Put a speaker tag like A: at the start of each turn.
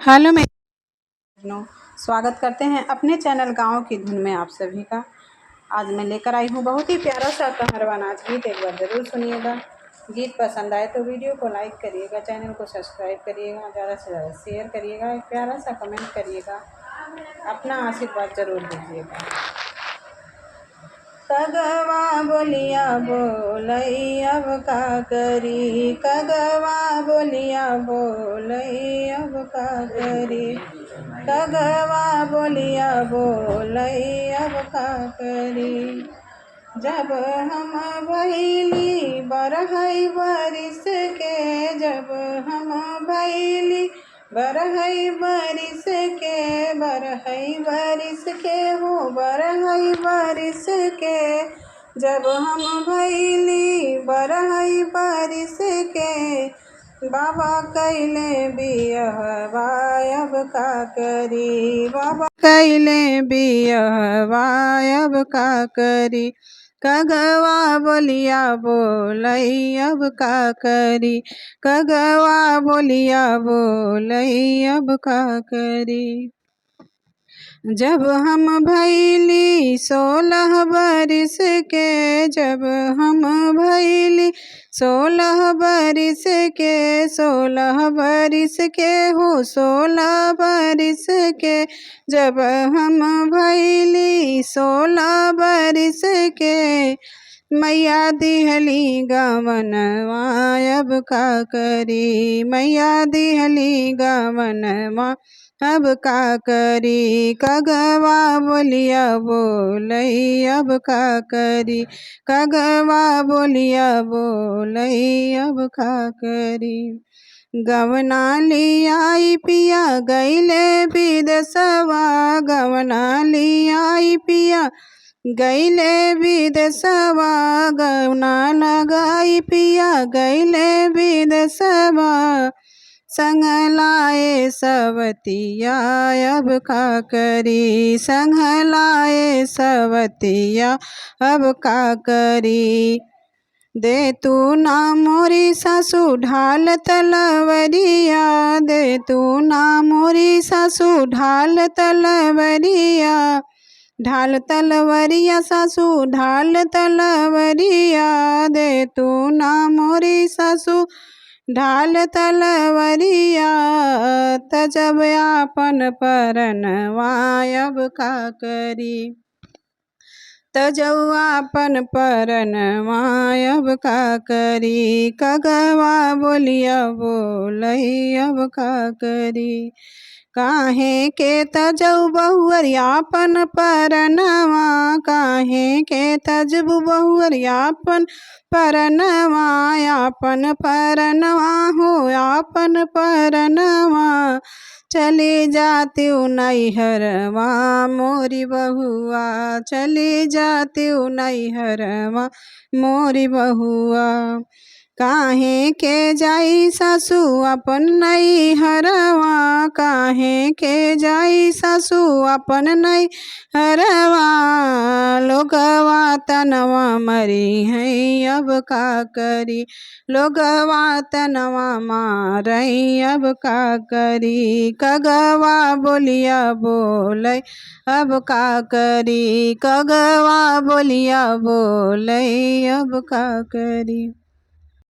A: Hello मेरे स्वागत करते हैं अपने चैनल गाँव की धुन में आप सभी का। आज मैं लेकर आई हूँ बहुत ही प्यारा सा कहरवा नाच गीत। एक बार ज़रूर सुनिएगा। गीत पसंद आए तो वीडियो को लाइक करिएगा, चैनल को सब्सक्राइब करिएगा, ज़्यादा से ज़्यादा शेयर करिएगा, एक प्यारा सा कमेंट करिएगा, अपना आशीर्वाद ज़रूर दीजिएगा। कगवा बोलिया बोलई अब का करी, कगवा बोलिया बोलई अब का करी, कगवा बोलिया बोलई अब का करी। जब हम भैली बरहई बरिस के, जब हम भैली बरहई बरिस के, बरहई बरिस के हो बरहई बरिस के, जब हम भैली बरहई बरिस के, बाबा कैले बियहवा अब का करी, बाबा कैले बियहवा अब का करी। कगवा बोलिया बोलई अब का करी, कगवा बोलिया बोलई अब का करी। जब हम भैली 16 बरिस के, जब हम भैली 16 बरिस के, 16 बरिस के हो 16 बरिस के, जब हम भैली 16 बरिस के, मैया दिहली गवनवा अब का करी, मैया दिहली गवनवा अब का करी। कगवा बोलिया बोलई अब का करी, कगवा बोलिया बोलई अब का करी। गवना लियाई पिया गईले विदेशवा, गवना लियाई पिया गईले विदेशवा, गवना लगाई पिया गईले विदेशवा, संग लाए सवतिया अब का करी, संग लाए सवतिया अब का करी। दे तू ना मोरी सासू ढाल तलवरिया, दे तू ना मोरी सासू ढाल तलवरिया, ढाल तलवरिया सासू ढाल तलवरिया, दे तू ना मोरी सासू ढाल तलवरिया। तजब आपन परनवा अब का करी, तजब आपन परनवा अब का करी। कगवा बोलिया बोलई अब का करी, काहे के तजब बहुअरियापन परनवा, काहे के तजब बहुअरियापन परनवा, आपन परनवा हो आपन परनवा। चली जाती नैहरवा मोरी बहुआ, चली जाती नैहरवा मोरी बहुआ, काहे के जाई सासू अपन नैहरवा, काहे के जाई सासू अपन नैहरवा। लोगवा तनवा मरी है अब का करी, लोगवा तनवा मारई अब का करी। कगवा बोलिया बोलई अब का करी, कगवा बोलिया बोलई अब का करी।